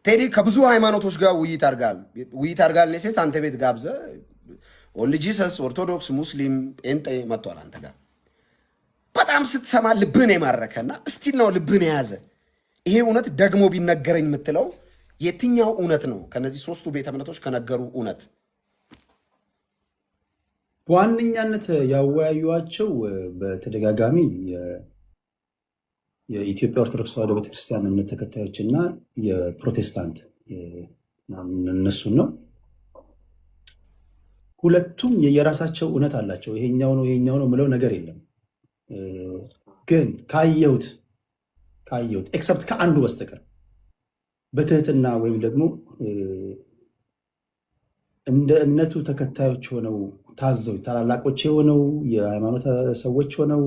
ቴዲ ከብዙ ሃይማኖቶች ጋር ውይይት አድርጋል። ኔሴስ አንተ ቤት ጋብዘ ኦንሊ ጂሰስ፣ ኦርቶዶክስ፣ ሙስሊም፣ ጴንጤ መጥቷል አንተ ጋር። በጣም ስትሰማ ልብህን የማረከና እስቲል ነው ልብህን የያዘ ይሄ እውነት ደግሞ ቢነገረኝ የምትለው የትኛው እውነት ነው? ከነዚህ ሶስቱ ቤተ እምነቶች ከነገሩ እውነት በዋነኛነት ያወያዩዋቸው በተደጋጋሚ የኢትዮጵያ ኦርቶዶክስ ተዋሕዶ ቤተክርስቲያን እምነት ተከታዮች እና የፕሮቴስታንት እነሱን ነው። ሁለቱም የየራሳቸው እውነት አላቸው። ይሄኛው ነው ምለው ነገር የለም። ግን ካየሁት ኤክሰፕት ከአንዱ በስተቀር በትህትና ወይም ደግሞ እንደ እምነቱ ተከታዮች ሆነው ታዘው ታላላቆች የሆነው የሃይማኖት ሰዎች ሆነው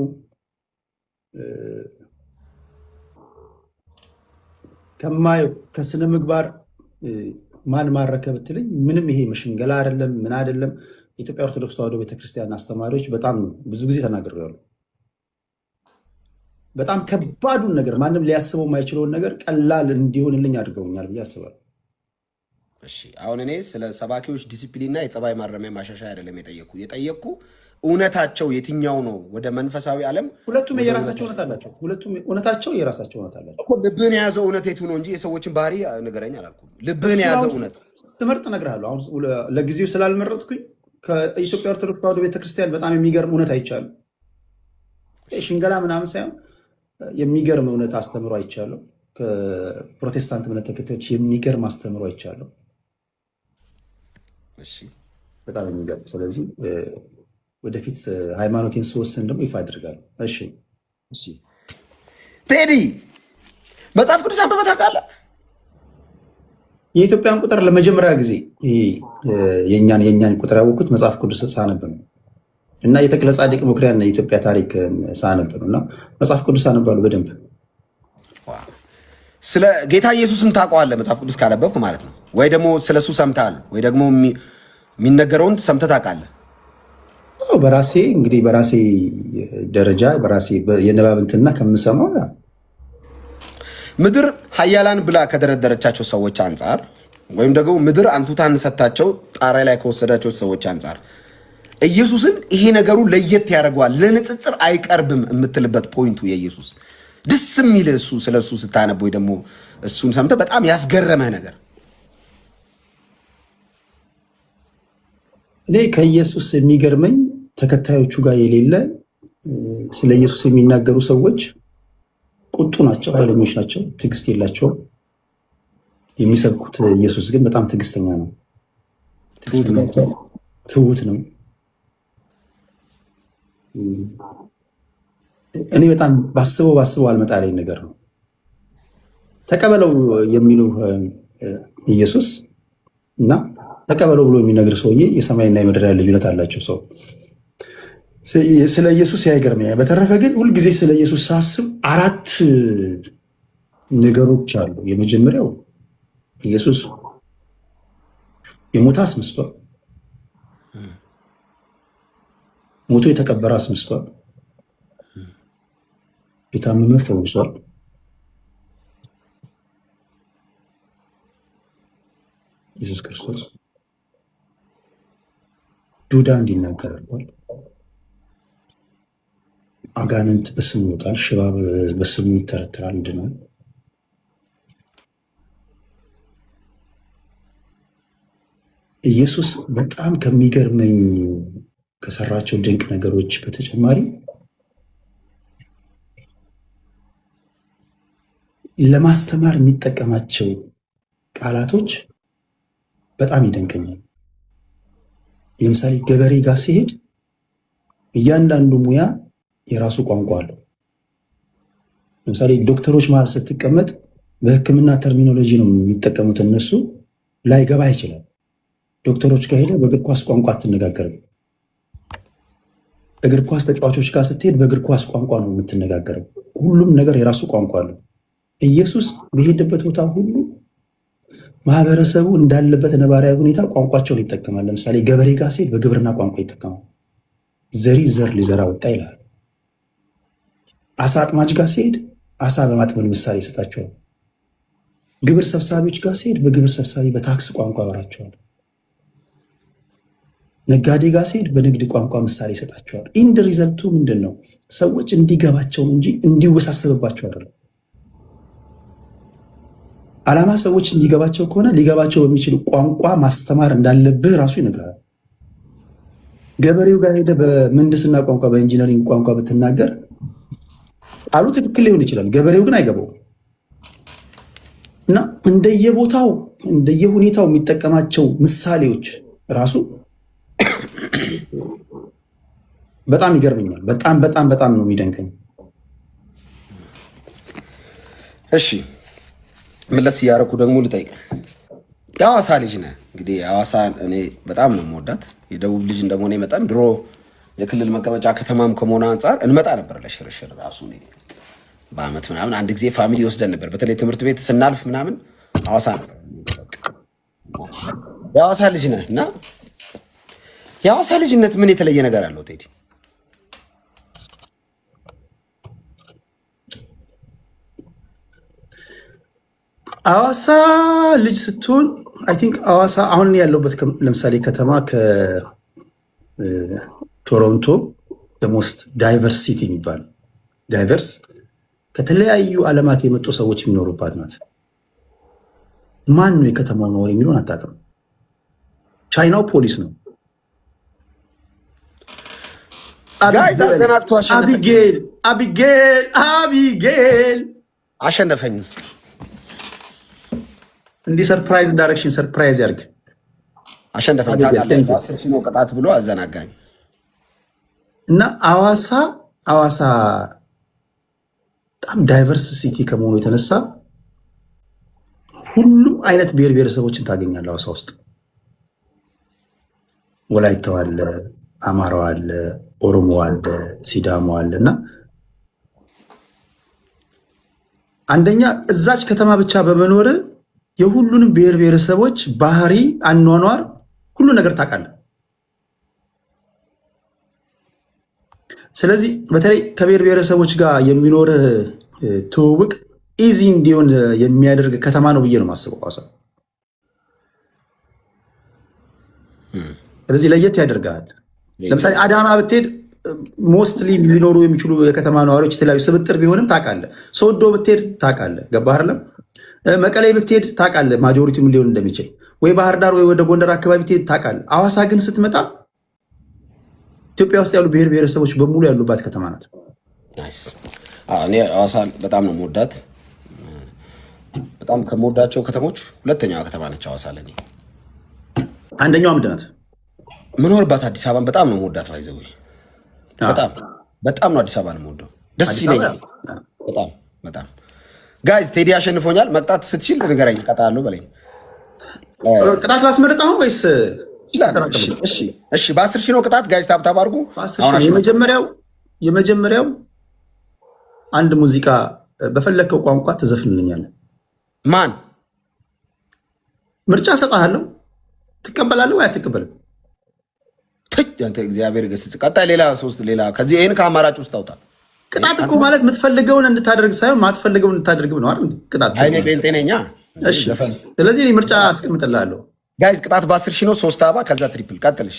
ከማየው ከስነ ምግባር ማን ማረከ ብትለኝ ምንም ይሄ መሽንገላ አይደለም፣ ምን አይደለም። የኢትዮጵያ ኦርቶዶክስ ተዋሕዶ ቤተክርስቲያን አስተማሪዎች በጣም ብዙ ጊዜ ተናግረዋል። በጣም ከባዱን ነገር ማንም ሊያስበው የማይችለውን ነገር ቀላል እንዲሆንልኝ አድርገውኛል ብዬ አስባለሁ። እሺ አሁን እኔ ስለ ሰባኪዎች ዲሲፕሊንና የጸባይ ማረሚያ ማሻሻያ አይደለም የጠየቅኩ እውነታቸው የትኛው ነው? ወደ መንፈሳዊ ዓለም ሁለቱም የራሳቸው እውነት አላቸው። ሁለቱም እውነታቸው የራሳቸው እውነት አላቸው። ልብህን የያዘው እውነት የቱ ነው እንጂ የሰዎችን ባህሪ ንገረኝ አላልኩም። ልብህን የያዘው እውነት ትምህርት እነግርሃለሁ። አሁን ለጊዜው ስላልመረጥኩኝ ከኢትዮጵያ ኦርቶዶክስ ተዋሕዶ ቤተክርስቲያን በጣም የሚገርም እውነት አይቻለሁ። ሽንገላ ምናምን ሳይሆን የሚገርም እውነት አስተምሮ አይቻለሁ። ከፕሮቴስታንት እምነት ተከታዮች የሚገርም አስተምሮ አይቻለሁ። እሺ በጣም የሚገርም። ስለዚህ ወደፊት ሃይማኖቴን ስወስን ደግሞ ይፋ አድርጋለሁ። እሺ ቴዲ መጽሐፍ ቅዱስ አንብበህ ታውቃለህ? የኢትዮጵያን ቁጥር ለመጀመሪያ ጊዜ የእኛን ቁጥር ያወቅሁት መጽሐፍ ቅዱስ ሳነብ ነው እና የተክለ ጻድቅ መኩሪያን የኢትዮጵያ ታሪክ ሳነብ ነው እና መጽሐፍ ቅዱስ አነባለሁ በደንብ። ስለ ጌታ ኢየሱስን ታውቀዋለህ መጽሐፍ ቅዱስ ካነበብክ ማለት ነው? ወይ ደግሞ ስለሱ ሰምተሃል? ወይ ደግሞ የሚነገረውን ሰምተህ ታውቃለህ? በራሴ ደረጃ በራሴ የንባብ እንትና ከምሰማው ምድር ኃያላን ብላ ከደረደረቻቸው ሰዎች አንጻር ወይም ደግሞ ምድር አንቱታን ሰታቸው ጣሪያ ላይ ከወሰዳቸው ሰዎች አንጻር ኢየሱስን ይሄ ነገሩ ለየት ያደርገዋል፣ ለንጽጽር አይቀርብም የምትልበት ፖይንቱ የኢየሱስ ደስ የሚል እሱ ስለሱ ስታነብ ወይ ደግሞ እሱን ሰምተህ በጣም ያስገረመህ ነገር? እኔ ከኢየሱስ የሚገርመኝ ተከታዮቹ ጋር የሌለ ስለ ኢየሱስ የሚናገሩ ሰዎች ቁጡ ናቸው፣ ኃይለኞች ናቸው፣ ትዕግስት የላቸውም። የሚሰብኩት ኢየሱስ ግን በጣም ትዕግስተኛ ነው፣ ትሁት ነው። እኔ በጣም ባስበው አልመጣለኝ ነገር ነው። ተቀበለው የሚሉ ኢየሱስ እና ተቀበለው ብሎ የሚነግር ሰውዬ የሰማይና የምድር ልዩነት አላቸው። ሰው ስለ ኢየሱስ ያይገርመኛል። በተረፈ ግን ሁልጊዜ ስለ ኢየሱስ ሳስብ አራት ነገሮች አሉ። የመጀመሪያው ኢየሱስ የሞተ አስነስቷል፣ ሞቶ የተቀበረ አስነስቷል፣ የታመመ ፈውሷል፣ ኢየሱስ ክርስቶስ ዱዳ እንዲናገር አድርጓል። አጋንንት በስሙ ይወጣል፣ ሽባ በስሙ ይተረተራል፣ ይድናል። ኢየሱስ በጣም ከሚገርመኝ ከሰራቸው ድንቅ ነገሮች በተጨማሪ ለማስተማር የሚጠቀማቸው ቃላቶች በጣም ይደንቀኛል። ለምሳሌ ገበሬ ጋር ሲሄድ እያንዳንዱ ሙያ የራሱ ቋንቋ አለው። ለምሳሌ ዶክተሮች መሃል ስትቀመጥ በሕክምና ተርሚኖሎጂ ነው የሚጠቀሙት። እነሱ ላይገባ ይችላል። ዶክተሮች ጋር ሄደ በእግር ኳስ ቋንቋ አትነጋገርም። እግር ኳስ ተጫዋቾች ጋር ስትሄድ በእግር ኳስ ቋንቋ ነው የምትነጋገረው። ሁሉም ነገር የራሱ ቋንቋ አለው። ኢየሱስ በሄደበት ቦታ ሁሉ ማህበረሰቡ እንዳለበት ነባራዊ ሁኔታ ቋንቋቸውን ይጠቀማል። ለምሳሌ ገበሬ ጋር ሲሄድ በግብርና ቋንቋ ይጠቀማል። ዘሪ ዘር ሊዘራ ወጣ ይላል። አሳ አጥማጅ ጋር ሲሄድ አሳ በማጥመድ ምሳሌ ይሰጣቸዋል። ግብር ሰብሳቢዎች ጋር ሲሄድ በግብር ሰብሳቢ በታክስ ቋንቋ አወራቸዋል። ነጋዴ ጋር ሲሄድ በንግድ ቋንቋ ምሳሌ ይሰጣቸዋል። ኢንድ ሪዘልቱ ምንድን ነው? ሰዎች እንዲገባቸው እንጂ እንዲወሳሰብባቸው አይደለም። ዓላማ ሰዎች እንዲገባቸው ከሆነ ሊገባቸው በሚችል ቋንቋ ማስተማር እንዳለብህ ራሱ ይነግራል። ገበሬው ጋር ሄደ በምህንድስና ቋንቋ በኢንጂነሪንግ ቋንቋ ብትናገር ቃሉ ትክክል ሊሆን ይችላል፣ ገበሬው ግን አይገባውም። እና እንደየቦታው እንደየሁኔታው የሚጠቀማቸው ምሳሌዎች ራሱ በጣም ይገርመኛል። በጣም በጣም በጣም ነው የሚደንቀኝ። እሺ መለስ እያደረኩ ደግሞ ልጠይቅ። የሐዋሳ ልጅ ነህ እንግዲህ። ሐዋሳ እኔ በጣም ነው የምወዳት። የደቡብ ልጅ እንደመሆነ መጠን ድሮ የክልል መቀመጫ ከተማም ከመሆኑ አንጻር እንመጣ ነበር ለሽርሽር ራሱ በአመት ምናምን አንድ ጊዜ ፋሚሊ ወስደን ነበር። በተለይ ትምህርት ቤት ስናልፍ ምናምን ሐዋሳ ነበር። የሐዋሳ ልጅ ነህ እና የሐዋሳ ልጅነት ምን የተለየ ነገር አለው ቴዲ? ሐዋሳ ልጅ ስትሆን አይ ቲንክ ሐዋሳ አሁን ያለሁበት ለምሳሌ ከተማ ከቶሮንቶ ሞስት ዳይቨርስ ሲቲ የሚባል ዳይቨርስ ከተለያዩ ዓለማት የመጡ ሰዎች የሚኖሩባት ናት። ማን ነው የከተማው ነዋሪ የሚለውን አታውቅም። ቻይናው ፖሊስ ነው። አቢጌል አሸነፈኝ። እንዲህ ሰርፕራይዝ ዳይሬክሽን ሰርፕራይዝ ያርግ አሸነፈኝ። አስር ሲኖ ቅጣት ብሎ አዘናጋኝ እና ሐዋሳ በጣም ዳይቨርስ ሲቲ ከመሆኑ የተነሳ ሁሉም አይነት ብሔር ብሔረሰቦችን ታገኛለህ ሐዋሳ ውስጥ። ወላይታው አለ፣ አማራው አለ፣ ኦሮሞ አለ፣ ሲዳሞ አለ እና አንደኛ እዛች ከተማ ብቻ በመኖር የሁሉንም ብሔር ብሔረሰቦች ባህሪ፣ አኗኗር፣ ሁሉ ነገር ታውቃለህ። ስለዚህ በተለይ ከብሔር ብሔረሰቦች ጋር የሚኖር ትውውቅ ኢዚ እንዲሆን የሚያደርግ ከተማ ነው ብዬ ነው የማስበው ሐዋሳ። ስለዚህ ለየት ያደርጋል። ለምሳሌ አዳማ ብትሄድ ሞስትሊ ሊኖሩ የሚችሉ የከተማ ነዋሪዎች የተለያዩ ስብጥር ቢሆንም ታውቃለህ። ሶዶ ብትሄድ ታውቃለህ። ገባህ አይደለም? መቀሌ ብትሄድ ታውቃለህ ማጆሪቲ ምን ሊሆን እንደሚችል። ወይ ባህር ዳር ወይ ወደ ጎንደር አካባቢ ብትሄድ ታውቃለህ። ሐዋሳ ግን ስትመጣ ኢትዮጵያ ውስጥ ያሉ ብሔር ብሔረሰቦች በሙሉ ያሉባት ከተማ ናት። እኔ ሐዋሳን በጣም ነው የምወዳት። በጣም ከምወዳቸው ከተሞች ሁለተኛዋ ከተማ ነች ሐዋሳ ለኔ። አንደኛዋ ምንድን ናት? ምኖርባት አዲስ አበባን በጣም ነው የምወዳት። ባይዘው በጣም ነው አዲስ አበባን የምወደው። ደስ ይለኛል በጣም። ጋይዝ ቴዲ አሸንፎኛል። መቅጣት ስትችል ንገረኝ፣ እቀጣለሁ በለኝ። ቅጣት ላስመርጥ አሁን ወይስ? እሺ በ10 ሺህ ነው ቅጣት። ጋይዝ ታብታብ አድርጉ። የመጀመሪያው አንድ ሙዚቃ በፈለግከው ቋንቋ ትዘፍንልኛለህ። ማን ምርጫ ሰጣለሁ። ትቀበላለህ ወይ አትቀበልም? አንተ እግዚአብሔር ገስጽ። ቀጣይ ሌላ ከዚህ ይሄን ከአማራጭ ውስጥ አውጣ። ቅጣት እኮ ማለት የምትፈልገውን እንድታደርግ ሳይሆን ማትፈልገውን እንድታደርግ ነው አይደል? ቅጣት አይኔ ቤንጤነኛ። እሺ ስለዚህ እኔ ምርጫ አስቀምጥልሃለሁ። ጋይዝ ቅጣት በ10 ሺህ ነው። 3 አበባ ከዛ ትሪፕል። ቀጥልሽ።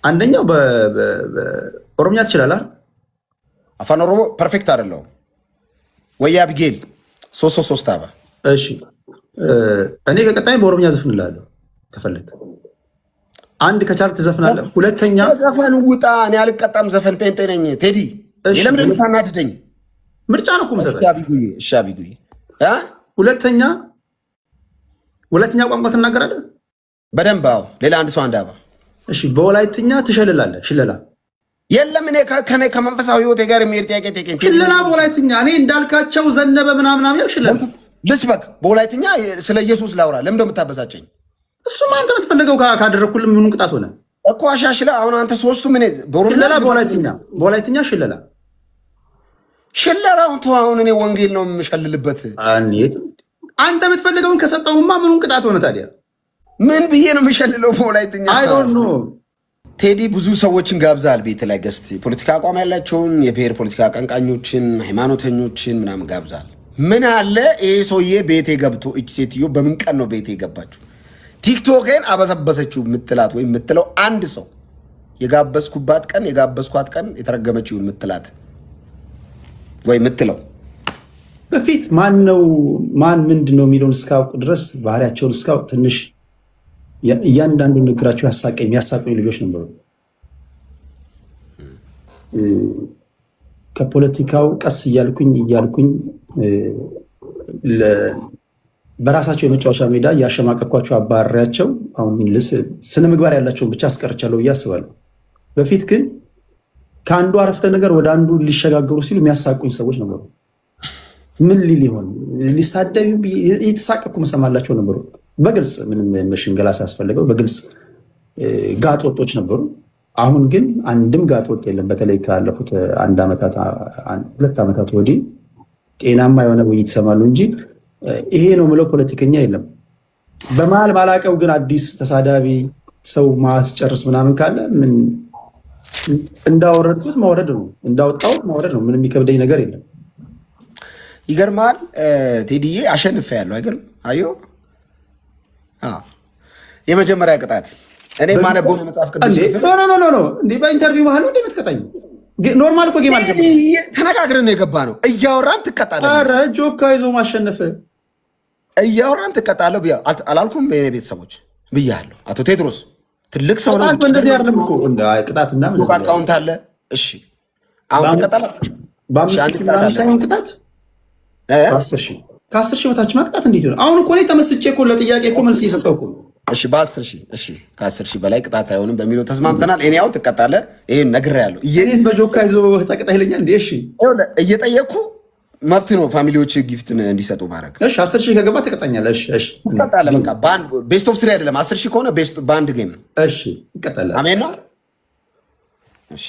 አንደኛው በኦሮምኛ ትችላለህ? አፋን ኦሮሞ ፐርፌክት አይደለሁም ወይ አቢጌል? 3 አበባ። እሺ እኔ ከቀጣይ በኦሮምኛ ዘፍንልሃለሁ ከፈለግ። አንድ ከቻልክ ትዘፍናለህ። ሁለተኛ ዘፈን ውጣ። እኔ አልቀጣም። ዘፈን ጴንጤ ነኝ ቴዲ። ለምን እንደምታናድደኝ? ምርጫ ነው እኮ የምሰጠህ። እሺ አቢጉዬ። ሁለተኛ ቋንቋ ትናገራለህ በደንብ? አዎ። ሌላ አንድ ሰው አንድ አበባ። እሺ በወላይትኛ ትሸልላለህ? ሽለላ የለም። እኔ ከኔ ከመንፈሳዊ ህይወቴ ጋር የሚሄድ ጥያቄ ጠይቀኝ። ሽለላ በወላይትኛ እኔ እንዳልካቸው ዘነበ ምናምን ያው ሽለላ ልስበክ። በወላይትኛ ስለ ኢየሱስ ላውራ። ለምን እንደምታበሳጨኝ? እሱማ አንተ የምትፈልገው ካደረግኩልህ ምኑን ቅጣት ሆነ እኮ አሻሽላ። አሁን አንተ ሶስቱ ምን ሽለላ በወላይትኛ ሽለላውን ተው። አሁን እኔ ወንጌል ነው የምሸልልበት። አንተ የምትፈልገውን ከሰጠውማ ምኑን ቅጣት ሆነ ታዲያ? ምን ብዬ ነው የምሸልለው በወላይትኛ? አይ ዶንት ኖ። ቴዲ ብዙ ሰዎችን ጋብዛል ቤት ላይ ገስት፣ ፖለቲካ አቋም ያላቸውን የብሔር ፖለቲካ አቀንቃኞችን፣ ሃይማኖተኞችን ምናምን ጋብዛል። ምን አለ ይሄ ሰውዬ ቤቴ ገብቶ እች ሴትዮ በምን ቀን ነው ቤቴ የገባችሁ? ቲክቶክን አበሰበሰችው የምትላት ወይም የምትለው አንድ ሰው የጋበዝኳት ቀን የተረገመችውን የምትላት ወይ የምትለው በፊት ማን ምንድን ነው የሚለውን እስካውቅ ድረስ ባህሪያቸውን እስካውቅ ትንሽ እያንዳንዱ ንግራቸው የሚያሳቀኝ ልጆች ነበሩ። ከፖለቲካው ቀስ እያልኩኝ በራሳቸው የመጫወቻ ሜዳ እያሸማቀኳቸው አባሪያቸው አሁን ስነ ምግባር ያላቸውን ብቻ አስቀርቻለሁ ብዬ አስባለሁ። በፊት ግን ከአንዱ አረፍተ ነገር ወደ አንዱ ሊሸጋገሩ ሲሉ የሚያሳቁኝ ሰዎች ነበሩ። ምን ሊል ይሆን ሊሳደብ የተሳቀኩ መሰማላቸው ነበሩ። በግልጽ ምንም መሽንገላ ሳያስፈልገው በግልጽ ጋጥ ወጦች ነበሩ። አሁን ግን አንድም ጋጥ ወጥ የለም። በተለይ ካለፉት 2 ዓመታት ወዲህ ጤናማ የሆነ ውይይት ይሰማሉ እንጂ ይሄ ነው ምለው ፖለቲከኛ የለም። በመሀል ባላቀው ግን አዲስ ተሳዳቢ ሰው ማስጨርስ ምናምን ካለ ምን እንዳወረድኩት ማውረድ ነው፣ እንዳወጣሁት ማውረድ ነው። ምንም የሚከብደኝ ነገር የለም። ይገርማል ቴዲዬ፣ አሸንፌያለሁ። አይገርም? አዮ የመጀመሪያ ቅጣት እኔ ማነበው መጽሐፍ ቅዱስ እንዴ በኢንተርቪው መሀል ነው እንዴ የምትቀጣኝ? ኖርማል እኮ ጌም አልገባም። ተነጋግረን ነው የገባ ነው። እያወራን ትቀጣለህ። ኧረ ጆካ ይዞ ማሸነፍ እያወራን ትቀጣለህ አላልኩም? ለኔ ቤተሰቦች ብያለሁ። አቶ ቴድሮስ ትልቅ ሰው ነው። እንደዚህ አይደለም እኮ ቅጣትና ምን አካውንት አለ። እሺ አሁን ትቀጣለህ። በ5 ሳይሆን ቅጣት ከ10 ሺህ በታች ማቅጣት እንዴት ነው? አሁን እኮ እኔ ተመስጬ እኮ ለጥያቄ እኮ መልስ እየሰጠሁ እኮ። እሺ በ10 ሺህ እሺ፣ ከ10 ሺህ በላይ ቅጣት አይሆንም በሚለው ተስማምተናል። እኔ ያው ትቀጣለህ። ይሄን ነግሬሃለሁ። ይሄን በጆካ ይዞ ተቀጣ ይለኛል እንዴ? እሺ እየጠየቅኩ መብት ነው ፋሚሊዎች ጊፍትን እንዲሰጡ ማድረግ። እሺ 10 ሺህ ከገባ ትቀጣኛለህ። እሺ ትቀጣለህ። በቃ ባንድ ቤስት ኦፍ 3 አይደለም 10 ሺህ ከሆነ በአንድ ጌም ነው። እሺ ይቀጣለህ። አሜን ነው። እሺ